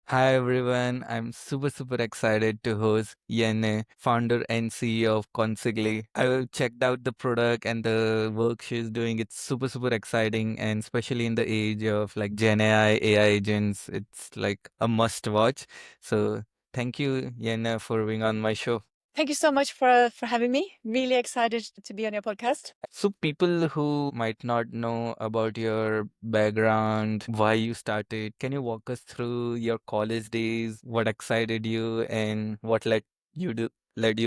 Hi everyone, I'm super excited to host Yenne, founder and CEO of Consigli. I checked out the product and the work she's doing. It's super exciting, and especially in the age of like Gen AI agents, it's like a must watch. So thank you, Yenne, for being on my show. Thank you so much for having me. Really excited to be on your podcast. So people who might not know about your background, why you started, can you walk us through your college days, what excited you and what led you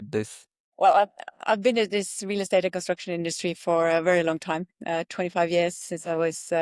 this? Well, I've been in this real estate and construction industry for a very long time, 25 years since I was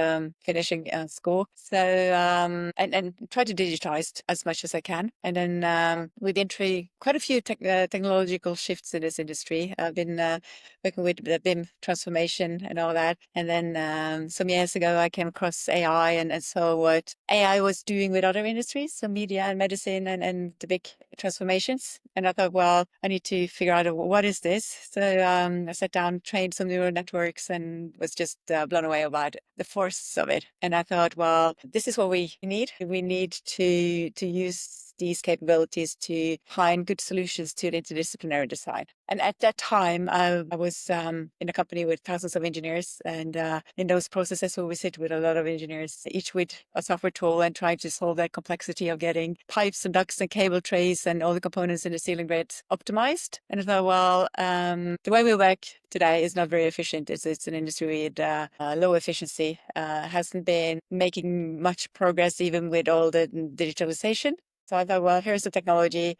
finishing school. So, and try to digitize as much as I can. And then with entry, quite a few technological shifts in this industry. I've been working with the BIM transformation and all that. And then some years ago, I came across AI and saw what AI was doing with other industries, so media and medicine and the big transformations. And I thought, well, I need to figure out what is this. So I sat down, trained some neural networks, and was just blown away about the force of it. And I thought, well, this is what we need. We need to use these capabilities to find good solutions to the interdisciplinary design. And at that time, I was in a company with thousands of engineers, and in those processes where we sit with a lot of engineers, each with a software tool, and trying to solve that complexity of getting pipes and ducts and cable trays and all the components in the ceiling grids optimized. And I thought, well, the way we work today is not very efficient. It's an industry with low efficiency, hasn't been making much progress even with all the digitalization. So I thought, well, here's a technology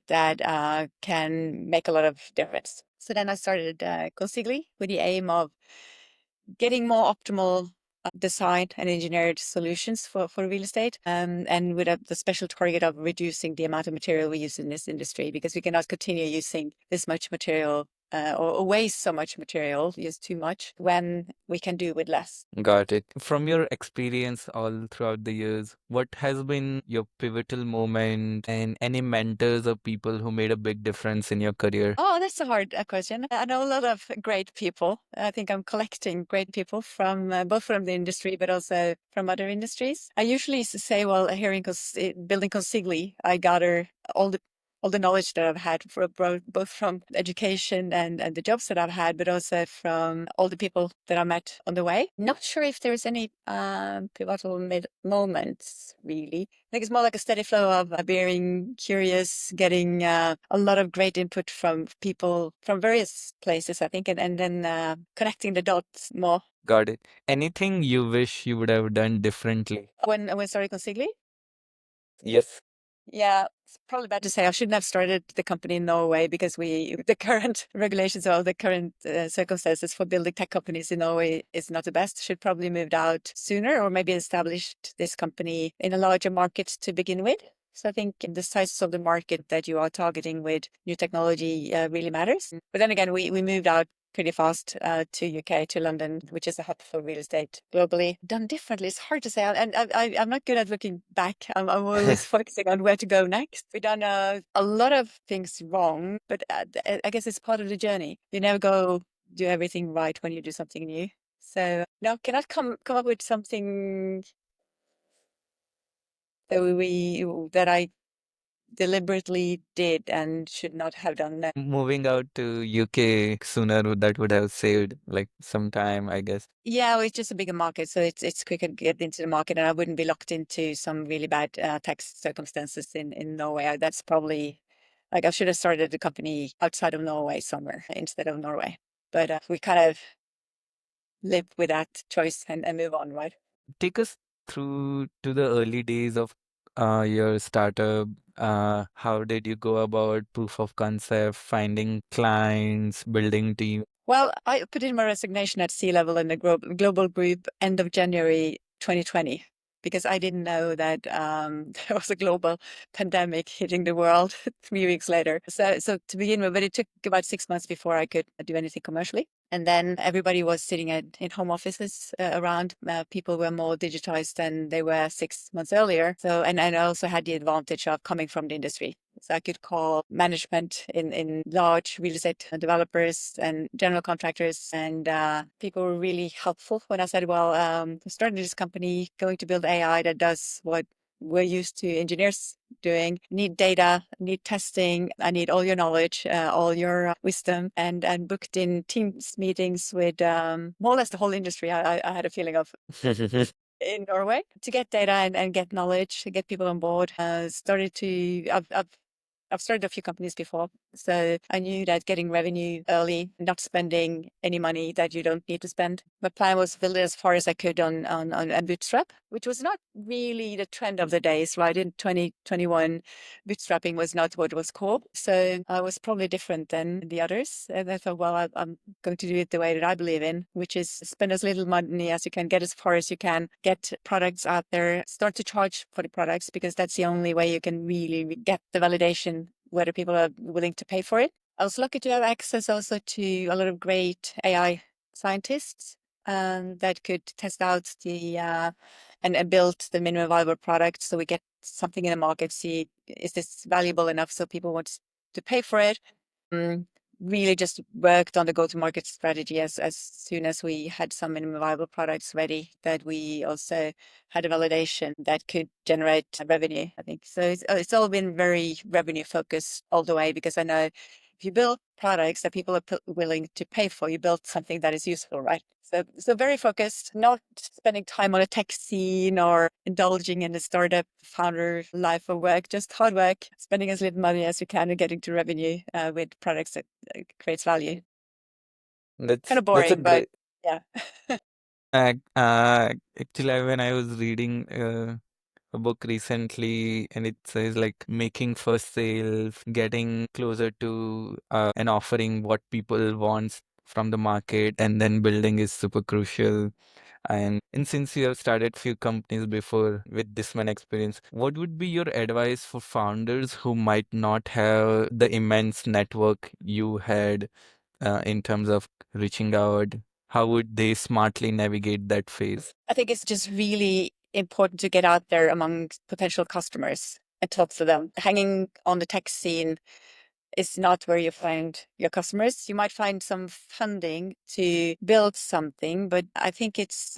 that can make a lot of difference. So then I started Consigli with the aim of getting more optimal design and engineered solutions for real estate, and with the special target of reducing the amount of material we use in this industry, because we cannot continue using this much material or waste so much material, use too much, when we can do with less. Got it. From your experience all throughout the years, what has been your pivotal moment and any mentors or people who made a big difference in your career? Oh, that's a hard question. I know a lot of great people. I think I'm collecting great people from both from the industry, but also from other industries. I usually say, well, here in building Consigli, I gather all the all the knowledge that I've had both from education and the jobs that I've had, but also from all the people that I met on the way. Not sure if there's any pivotal moments, really. I think it's more like a steady flow of being curious, getting a lot of great input from people from various places, I think, and then connecting the dots more. Got it. Anything you wish you would have done differently? When starting Consigli? Yes. Yeah, it's probably bad to say I shouldn't have started the company in Norway, because the current regulations or the current circumstances for building tech companies in Norway is not the best. Should probably moved out sooner, or maybe established this company in a larger market to begin with. So I think the size of the market that you are targeting with new technology really matters. But then again, we moved out pretty fast to UK, to London, which is a hub for real estate globally. Done differently, it's hard to say. And I'm not good at looking back. I'm always focusing on where to go next. We've done a lot of things wrong, but I guess it's part of the journey. You never go do everything right when you do something new. So no, cannot come up with something that I deliberately did and should not have done that. Moving out to UK sooner, that would have saved like some time, I guess. Yeah, well, it's just a bigger market, so it's quicker to get into the market, and I wouldn't be locked into some really bad tax circumstances in Norway. That's probably like I should have started the company outside of Norway somewhere instead of Norway. But we kind of live with that choice and move on, right? Take us through to the early days of your startup. How did you go about proof of concept, finding clients, building team? Well, I put in my resignation at sea level in the global group end of January 2020, because I didn't know that there was a global pandemic hitting the world 3 weeks later. So to begin with, but it took about 6 months before I could do anything commercially. And then everybody was sitting in home offices around. People were more digitized than they were 6 months earlier. So, and I also had the advantage of coming from the industry. So I could call management in large real estate developers and general contractors, and people were really helpful when I said, well, I'm starting this company, going to build AI that does what we're used to engineers doing. Need data, need testing, I need all your knowledge, all your wisdom, and booked in Teams meetings with more or less the whole industry. I had a feeling of in Norway to get data and get knowledge, to get people on board. I've started a few companies before, so I knew that getting revenue early, not spending any money that you don't need to spend. My plan was to build it as far as I could on a bootstrap, which was not really the trend of the days, right? In 2021, bootstrapping was not what was cool. So I was probably different than the others. And I thought, well, I'm going to do it the way that I believe in, which is spend as little money as you can, get as far as you can, get products out there, start to charge for the products, because that's the only way you can really get the validation, whether people are willing to pay for it. I was lucky to have access also to a lot of great AI scientists that could test out and build the minimum viable product, so we get something in the market, see is this valuable enough so people want to pay for it. Really just worked on the go-to-market strategy as soon as we had some minimum viable products ready, that we also had a validation that could generate revenue, I think. So it's all been very revenue focused all the way, because I know if you build products that people are willing to pay for, you build something that is useful, right? So very focused, not spending time on a tech scene or indulging in the startup founder life or work, just hard work, spending as little money as you can and getting to revenue with products that creates value. Kind of That's a boring, but great. yeah. Actually, when I was reading a book recently, and it says like making first sales, getting closer to and offering what people want from the market, and then building is super crucial. And since you have started few companies before with this one experience, what would be your advice for founders who might not have the immense network you had in terms of reaching out? How would they smartly navigate that phase? I think it's just really important to get out there among potential customers and talk to them. Hanging on the tech scene is not where you find your customers. You might find some funding to build something, but I think it's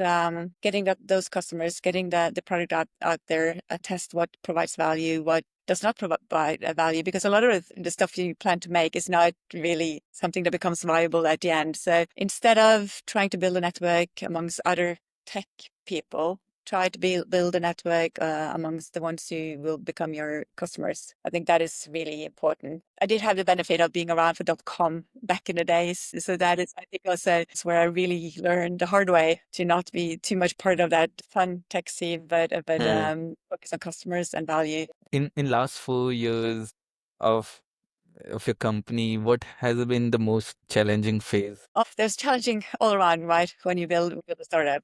getting those customers, getting the product out there, test what provides value, what does not provide a value, because a lot of the stuff you plan to make is not really something that becomes viable at the end. So instead of trying to build a network amongst other tech people, try to build a network amongst the ones who will become your customers. I think that is really important. I did have the benefit of being around for .com back in the days. So that is, I think, also it's where I really learned the hard way to not be too much part of that fun tech scene, but Hmm. focus on customers and value. In last 4 years of of your company, what has been the most challenging phase? There's challenging all around, right? When you build a startup,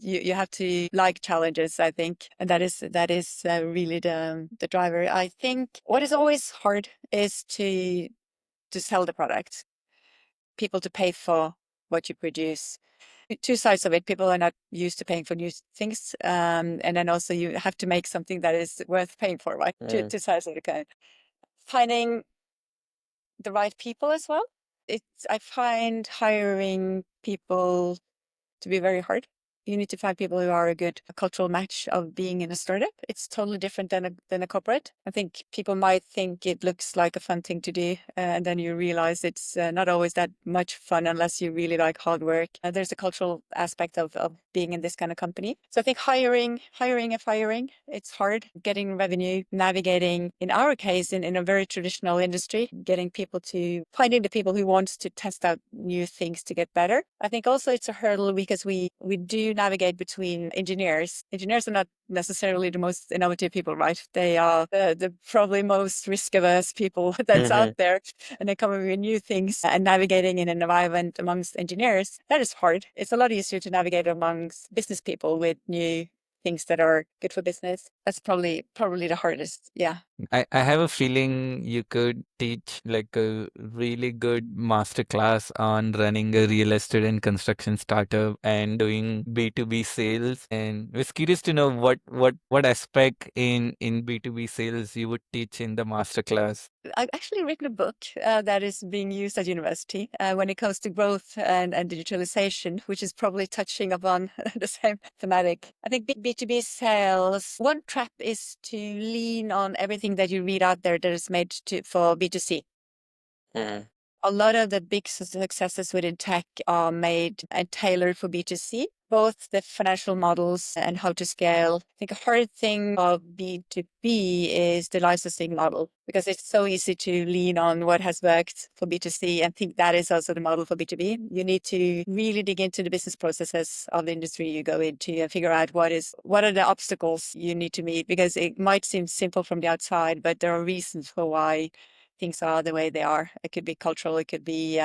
you have to like challenges, I think, and that is really the driver. I think what is always hard is to sell the product, people to pay for what you produce. Two sides of it. People are not used to paying for new things, and then also you have to make something that is worth paying for, right? Mm. Two sides of the coin. Finding the right people as well. I find hiring people to be very hard. You need to find people who are a good cultural match of being in a startup. It's totally different than a corporate. I think people might think it looks like a fun thing to do, and then you realize it's not always that much fun unless you really like hard work. There's a cultural aspect of being in this kind of company. So I think hiring and firing, it's hard. Getting revenue, navigating, in our case, in a very traditional industry, getting people to finding the people who wants to test out new things to get better. I think also it's a hurdle because we do navigate between engineers. Engineers are not necessarily the most innovative people, right? They are the probably most risk averse people that's out there, and they come up with new things. And navigating in an environment amongst engineers, that is hard. It's a lot easier to navigate amongst business people with new things that are good for business. That's probably the hardest. Yeah. I have a feeling you could teach like a really good masterclass on running a real estate and construction startup and doing B2B sales. And was curious to know what aspect in B2B sales you would teach in the masterclass. I've actually written a book that is being used at university when it comes to growth and digitalization, which is probably touching upon the same thematic. I think B2B sales, one trap is to lean on everything that you read out there that is made for B2C. A lot of the big successes within tech are made and tailored for B2C, both the financial models and how to scale. I think a hard thing of B2B is the licensing model because it's so easy to lean on what has worked for B2C and think that is also the model for B2B. You need to really dig into the business processes of the industry you go into and figure out what are the obstacles you need to meet, because it might seem simple from the outside, but there are reasons for why things are the way they are. It could be cultural, it could be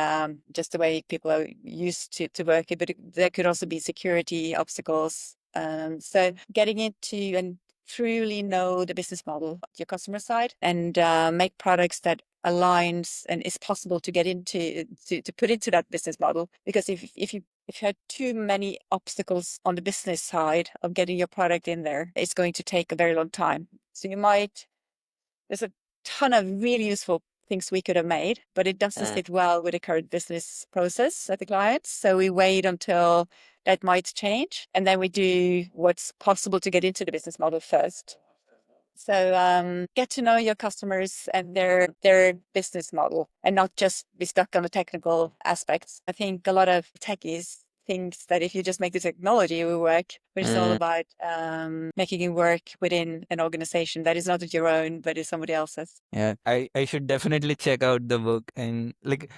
just the way people are used to work, but there could also be security obstacles. So getting into and truly know the business model of your customer side and make products that aligns and is possible to get into to put into that business model. Because if you had too many obstacles on the business side of getting your product in there, it's going to take a very long time. So there's a ton of really useful things we could have made, but it doesn't sit well with the current business process at the client. So we wait until that might change, and then we do what's possible to get into the business model first. So get to know your customers and their business model, and not just be stuck on the technical aspects. I think a lot of techies thinks that if you just make the technology it will work, but it's all about making it work within an organization that is not your own, but is somebody else's. Yeah, I should definitely check out the book. And like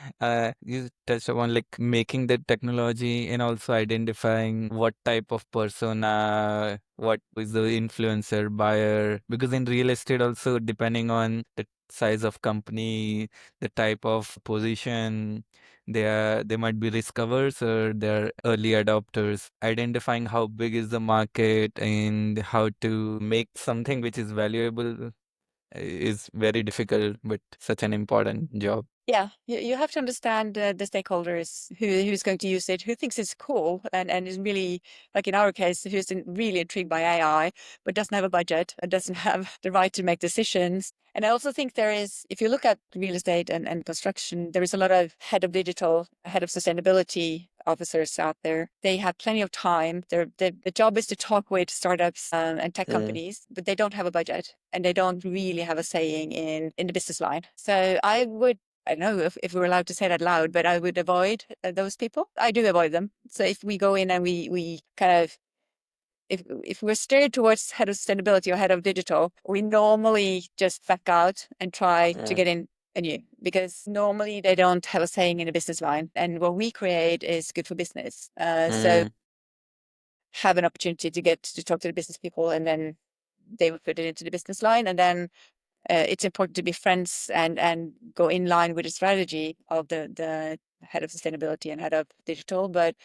you touched upon like making the technology and also identifying what type of persona, what is the influencer buyer, because in real estate also depending on the size of company, the type of position, they might be risk averse or they're early adopters. Identifying how big is the market and how to make something which is valuable is very difficult, but such an important job. Yeah, you have to understand the stakeholders, who's going to use it, who thinks it's cool, and is really, like in our case, who's really intrigued by AI, but doesn't have a budget and doesn't have the right to make decisions. And I also think there is, if you look at real estate and construction, there is a lot of head of digital, head of sustainability officers out there. They have plenty of time. The job is to talk with startups and tech companies, but they don't have a budget and they don't really have a saying in the business line. So I don't know if we're allowed to say that loud, but I would avoid those people. I do avoid them. So if we go in and we kind of, if we're steered towards head of sustainability or head of digital, we normally just back out and try to get in anew, because normally they don't have a saying in a business line. And what we create is good for business. So have an opportunity to get to talk to the business people, and then they would put it into the business line. And then it's important to be friends and go in line with the strategy of the head of sustainability and head of digital. But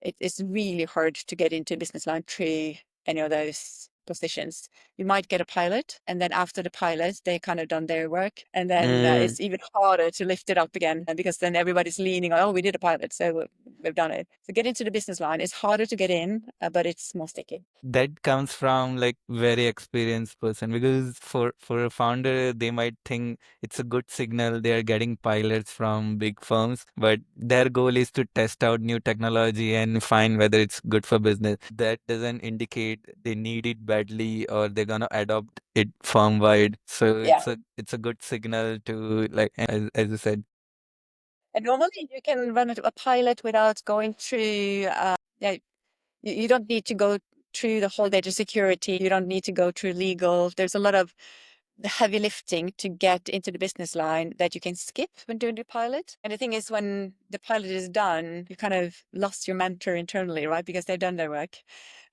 it's really hard to get into business line through any of those positions. You might get a pilot, and then after the pilot, they kind of done their work, and then it's even harder to lift it up again, because then everybody's leaning on, oh, we did a pilot, so we've done it. So get into the business line. It's harder to get in, but it's more sticky. That comes from like very experienced person, because for a founder they might think it's a good signal they are getting pilots from big firms, but their goal is to test out new technology and find whether it's good for business. That doesn't indicate they need it badly or they're gonna adopt it firm wide. So Yeah. it's a good signal to, like, as you said. And normally you can run a pilot without going through, yeah, you don't need to go through the whole data security. You don't need to go through legal. There's a lot of the heavy lifting to get into the business line that you can skip when doing the pilot. And the thing is, when the pilot is done, you kind of lost your mentor internally, right? Because they've done their work,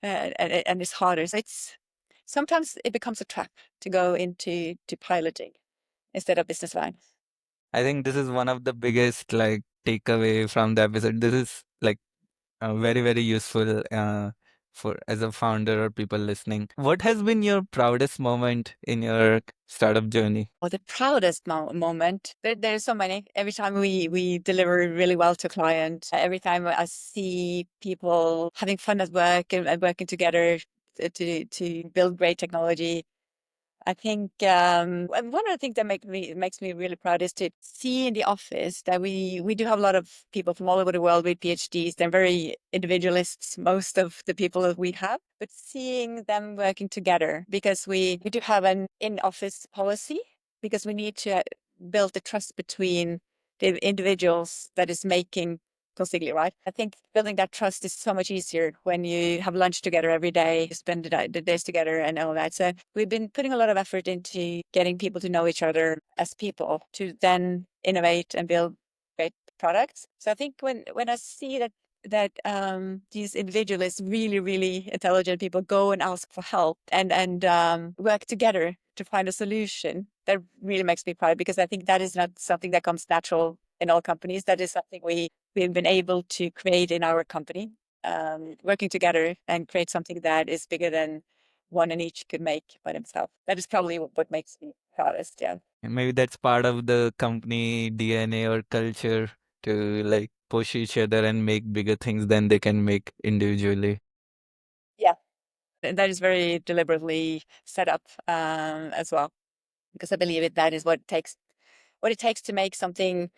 and it's harder. So sometimes it becomes a trap to go into piloting instead of business line. I think this is one of the biggest like takeaway from the episode. This is like very very useful. for as a founder or people listening. What has been your proudest moment in your startup journey? Or the proudest moment. There's so many. Every time we deliver really well to client, every time I see people having fun at work and working together to build great technology. I think and one of the things that makes me really proud is to see in the office that we do have a lot of people from all over the world with PhDs. They're very individualists, most of the people that we have, but seeing them working together because we do have an in-office policy because we need to build the trust between the individuals that is making Consigli, right? I think building that trust is so much easier when you have lunch together every day, you spend the days together and all that. So we've been putting a lot of effort into getting people to know each other as people to then innovate and build great products. So I think when I see that these individualists, really intelligent people, go and ask for help and work together to find a solution, that really makes me proud because I think that is not something that comes natural in all companies. That is something we've been able to create in our company, working together and create something that is bigger than one and each could make by themselves. That is probably what makes me proudest. Yeah. And maybe that's part of the company DNA or culture to like push each other and make bigger things than they can make individually. Yeah. And that is very deliberately set up as well, because I believe that is what it takes to make something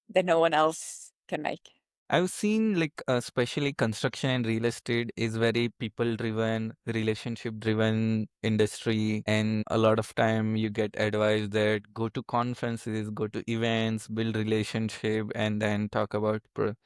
that no one else can make. I've seen like especially construction and real estate is very people driven, relationship driven industry, and a lot of time you get advice that go to conferences, go to events, build relationship, and then talk about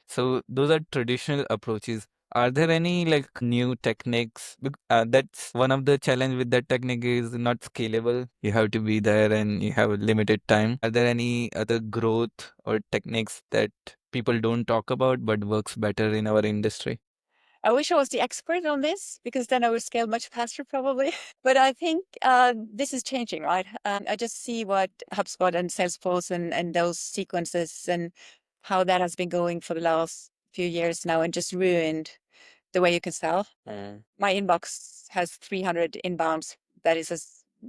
so those are traditional approaches. Are there any like new techniques? That's one of the challenge with that technique is not scalable. You have to be there and you have a limited time. Are there any other growth or techniques that people don't talk about but works better in our industry? I wish I was the expert on this because then I would scale much faster, probably. But I think this is changing, right? I just see what HubSpot and Salesforce and those sequences and how that has been going for the last few years now and just ruined the way you can sell. My inbox has 300 inbounds. That is a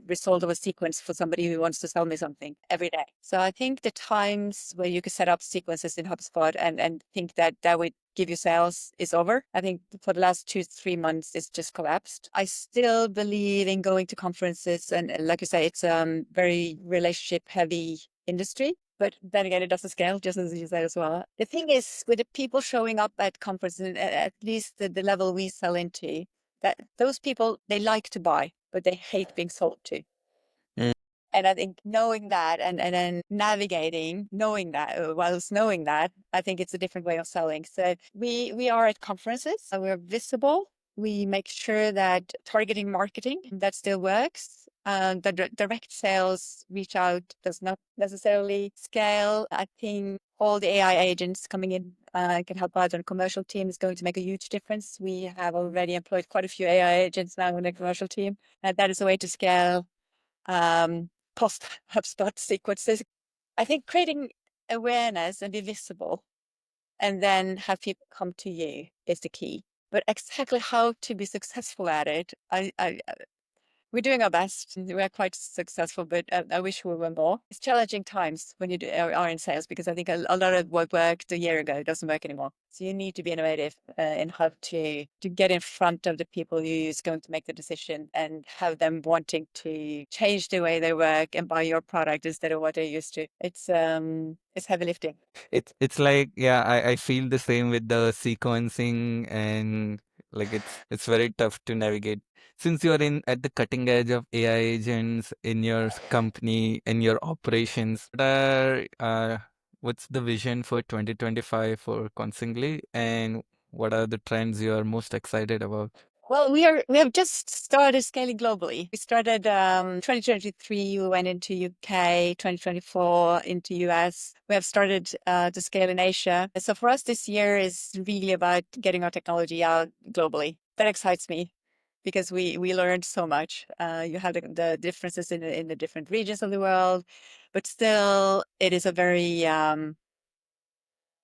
result of a sequence for somebody who wants to sell me something every day. So I think the times where you can set up sequences in HubSpot and think that that would give you sales is over. I think for the last 2 3 months, it's just collapsed. I still believe in going to conferences and like you say, it's very relationship heavy industry. But then again, it doesn't scale, just as you said as well. The thing is, with the people showing up at conferences, at least the level we sell into, that those people, they like to buy, but they hate being sold to. And I think knowing that and then navigating, knowing that, whilst knowing that, I think it's a different way of selling. So we are at conferences, we're visible. We make sure that targeting marketing that still works. The direct sales reach out does not necessarily scale. I think all the AI agents coming in can help out on a commercial team is going to make a huge difference. We have already employed quite a few AI agents now in the commercial team. That is a way to scale post HubSpot sequences. I think creating awareness and be visible and then have people come to you is the key. But exactly how to be successful at it, we're doing our best. We're quite successful, but I wish we were more. It's challenging times when are in sales because I think a lot of what worked a year ago doesn't work anymore. So you need to be innovative in how to get in front of the people who's going to make the decision and have them wanting to change the way they work and buy your product instead of what they're used to. It's heavy lifting. It's like yeah, I feel the same with the sequencing and like it's very tough to navigate. Since you're in at the cutting edge of AI agents in your company, in your operations, what's the vision for 2025 for Consigli and what are the trends you are most excited about? Well, we have just started scaling globally. We started 2023, we went into UK, 2024 into US. We have started to scale in Asia. So for us this year is really about getting our technology out globally. That excites me because we learned so much. You have the differences in the different regions of the world, but still it is a very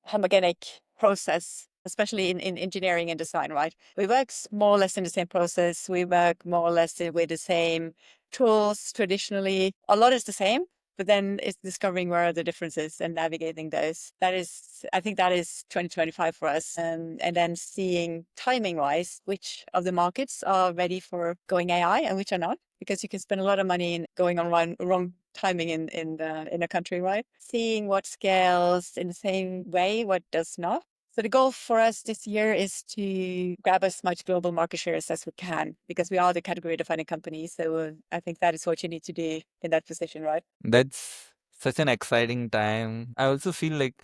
homogenic process especially in engineering and design, right? We work more or less in the same process. We work more or less with the same tools traditionally. A lot is the same, but then it's discovering where are the differences and navigating those. That is, I think that is 2025 for us. And then seeing timing wise, which of the markets are ready for going AI and which are not, because you can spend a lot of money in going on wrong timing in a country, right? Seeing what scales in the same way, what does not. So the goal for us this year is to grab as much global market shares as we can because we are the category defining company. So I think that is what you need to do in that position, right? That's such an exciting time. I also feel like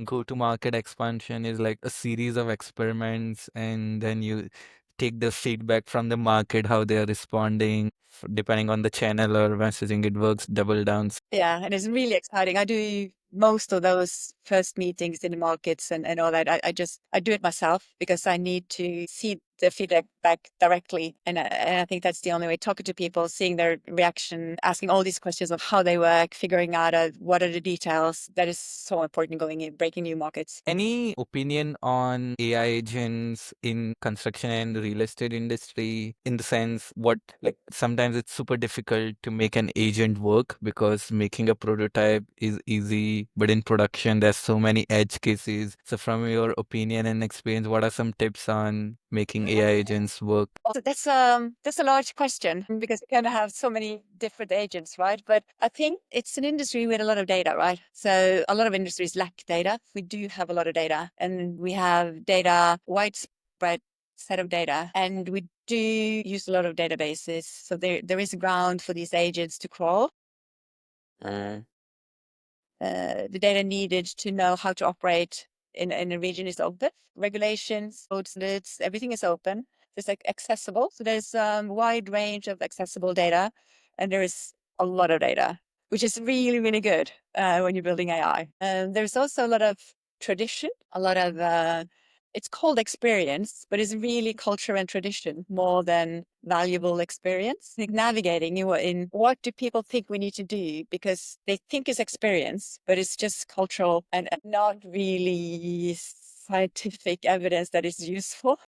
go-to-market expansion is like a series of experiments, and then you take the feedback from the market, how they are responding, depending on the channel or messaging, it works double down. Yeah, and it's really exciting. I do most of those first meetings in the markets and all that. I do it myself because I need to see the feedback back directly. And I think that's the only way, talking to people, seeing their reaction, asking all these questions of how they work, figuring out what are the details. That is so important going in, breaking new markets. Any opinion on AI agents in construction and real estate industry, in the sense what, like, sometimes it's super difficult to make an agent work because making a prototype is easy, but in production there's so many edge cases. So from your opinion and experience, what are some tips on making AI agents work? Also, that's a large question because you can have so many different agents, right? But I think it's an industry with a lot of data, right? So a lot of industries lack data. We do have a lot of data, and we have data, widespread set of data, and we do use a lot of databases. So there is a ground for these agents to crawl. The data needed to know how to operate in a region is open. Regulations, codes, lids, everything is open. It's like accessible. So there's a wide range of accessible data, and there is a lot of data, which is really, really good when you're building AI. And there's also a lot of tradition, a lot of it's called experience, but it's really culture and tradition more than valuable experience. Like navigating in what do people think we need to do because they think it's experience, but it's just cultural and not really scientific evidence that is useful.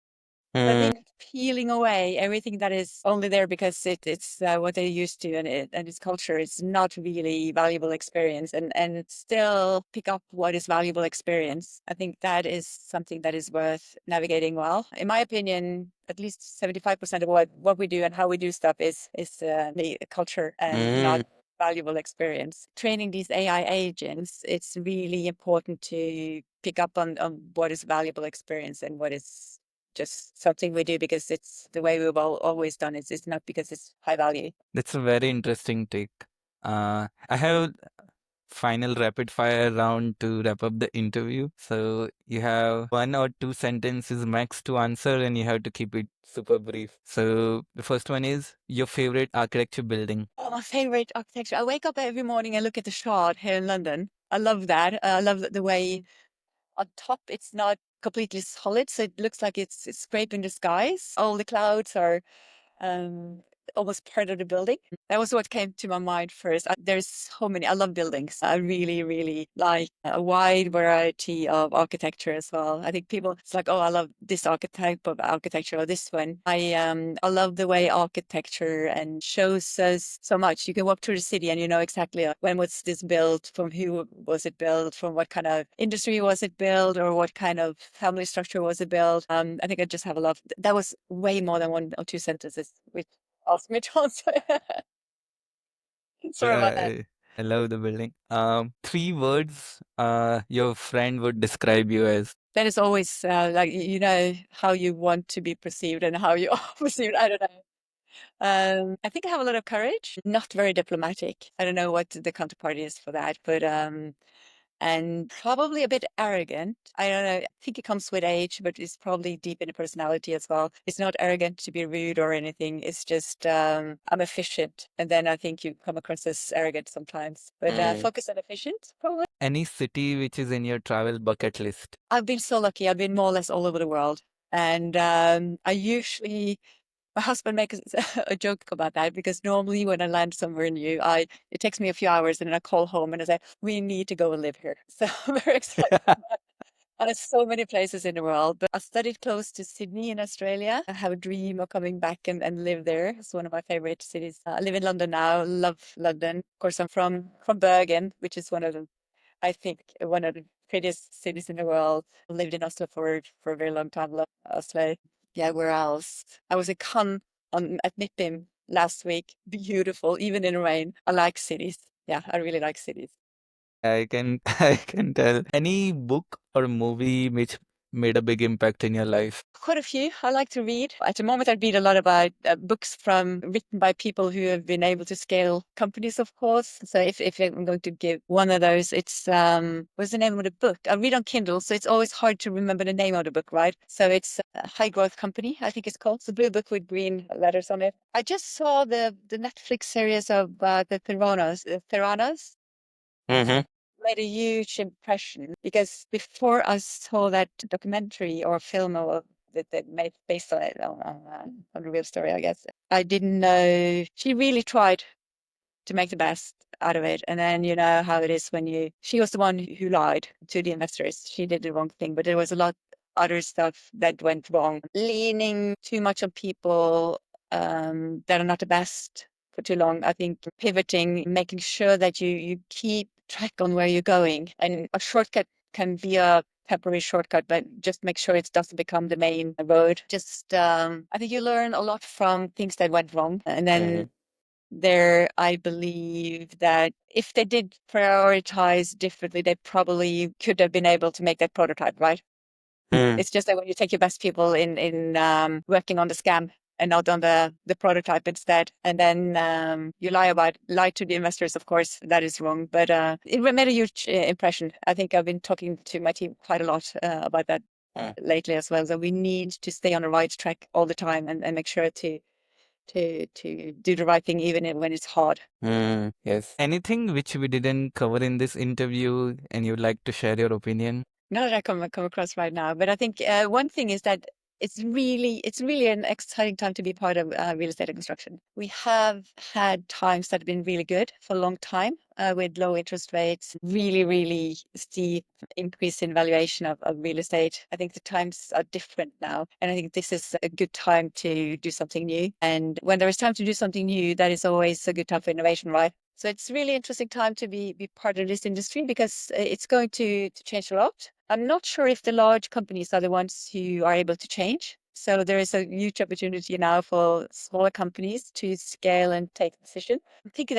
I think peeling away everything that is only there because it's what they're used to and its culture is not really valuable experience and still pick up what is valuable experience. I think that is something that is worth navigating well. In my opinion, at least 75% of what we do and how we do stuff is the culture and not valuable experience. Training these AI agents, it's really important to pick up on what is valuable experience and what is just something we do because it's the way we've always done it. It's not because it's high value. That's a very interesting take. I have final rapid fire round to wrap up the interview. So you have 1 or 2 sentences max to answer, and you have to keep it super brief. So the first one is your favorite architecture building. Oh, my favorite architecture. I wake up every morning and look at the Shard here in London. I love that. I love the way on top it's not completely solid, so it looks like it's scraping the skies. All the clouds are um, almost part of the building. That was what came to my mind first. There's so many. I love buildings. I really, really like a wide variety of architecture as well. I think people, it's like, oh, I love this archetype of architecture or this one. I love the way architecture and shows us so much. You can walk through the city and you know exactly when was this built, from who was it built, from what kind of industry was it built, or what kind of family structure was it built. I think I just have a love. That was way more than 1 or 2 sentences, which asked me to answer. Sorry about that. I love the building. 3 words your friend would describe you as. That is always like you know how you want to be perceived and how you are perceived. I don't know. I think I have a lot of courage. Not very diplomatic. I don't know what the counterpart is for that, but and probably a bit arrogant. I don't know. I think it comes with age, but it's probably deep in the personality as well. It's not arrogant to be rude or anything. It's just I'm efficient, and then I think you come across as arrogant sometimes. But focused and efficient, probably. Any city which is in your travel bucket list. I've been so lucky. I've been more or less all over the world, and I usually my husband makes a joke about that because normally when I land somewhere new, it takes me a few hours and then I call home and I say, we need to go and live here. So I'm very excited. So many places in the world, but I studied close to Sydney in Australia. I have a dream of coming back and live there. It's one of my favorite cities. I live in London now, love London. Of course, I'm from Bergen, which is one of the, I think, one of the prettiest cities in the world. Lived in Oslo for a very long time. Love Oslo. Yeah, where else? I was in Cannes at Nipim last week. Beautiful, even in rain. I like cities. Yeah, I really like cities. I can I can tell. Any book or movie which made a big impact in your life? Quite a few. I like to read. At the moment, I read a lot about books written by people who have been able to scale companies, of course. So if I'm going to give one of those, it's what's the name of the book? I read on Kindle, so it's always hard to remember the name of the book, right? So it's High Growth Company, I think it's called. It's a blue book with green letters on it. I just saw the Netflix series of the Piranhas. Mm-hmm. Made a huge impression because before I saw that documentary or film or that made based on it on a real story, I guess I didn't know she really tried to make the best out of it. And then you know how it is when she was the one who lied to the investors. She did the wrong thing, but there was a lot other stuff that went wrong. Leaning too much on people that are not the best for too long. I think pivoting, making sure that you keep track on where you're going. And a shortcut can be a temporary shortcut, but just make sure it doesn't become the main road. Just I think you learn a lot from things that went wrong. And then there, I believe that if they did prioritize differently, they probably could have been able to make that prototype, right? Mm. It's just that when you take your best people in working on the scam and not on the prototype instead, and then you lie to the investors, of course, that is wrong. But it made a huge impression. I think I've been talking to my team quite a lot about that lately as well. So we need to stay on the right track all the time and make sure to do the right thing even when it's hard. Yes. Anything which we didn't cover in this interview and you'd like to share your opinion? Not that I come across right now, but I think one thing is that it's really an exciting time to be part of real estate and construction. We have had times that have been really good for a long time with low interest rates, really steep increase in valuation of real estate. I think the times are different now, and I think this is a good time to do something new. And when there is time to do something new, that is always a good time for innovation, right? So it's really interesting time to be part of this industry because it's going to change a lot. I'm not sure if the large companies are the ones who are able to change. So there is a huge opportunity now for smaller companies to scale and take decision. I think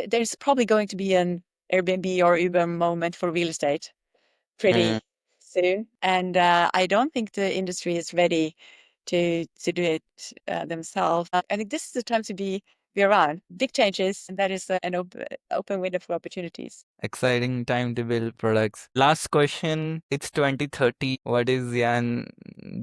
there's probably going to be an Airbnb or Uber moment for real estate Mm. pretty soon. And I don't think the industry is ready to do it themselves. I think this is the time to be around. Big changes, and that is an open window for opportunities. Exciting time to build products. Last question. It's 2030. What is Jan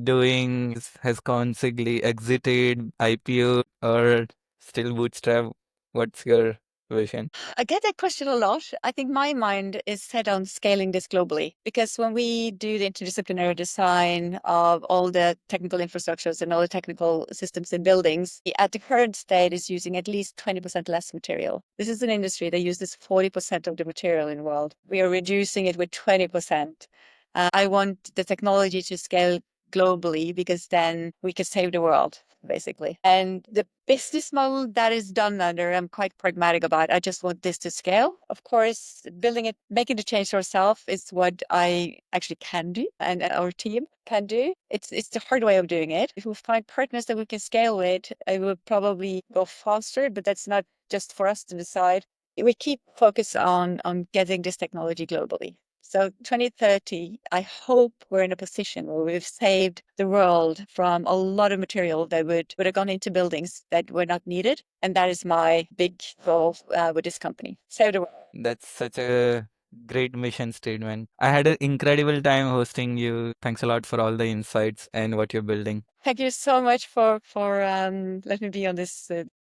doing? Has Consigli exited IPO or still bootstrap? What's your vision? I get that question a lot. I think my mind is set on scaling this globally because when we do the interdisciplinary design of all the technical infrastructures and all the technical systems in buildings, at the current state is using at least 20% less material. This is an industry that uses 40% of the material in the world. We are reducing it with 20%. I want the technology to scale globally because then we can save the world basically. And the business model that is done under, I'm quite pragmatic about. I just want this to scale. Of course, building it, making the change ourselves is what I actually can do and our team can do. It's the hard way of doing it. If we find partners that we can scale with, it will probably go faster, but that's not just for us to decide. We keep focus on getting this technology globally. So 2030, I hope we're in a position where we've saved the world from a lot of material that would have gone into buildings that were not needed. And that is my big goal with this company. Save the world. That's such a great mission statement. I had an incredible time hosting you. Thanks a lot for all the insights and what you're building. Thank you so much for letting me be on this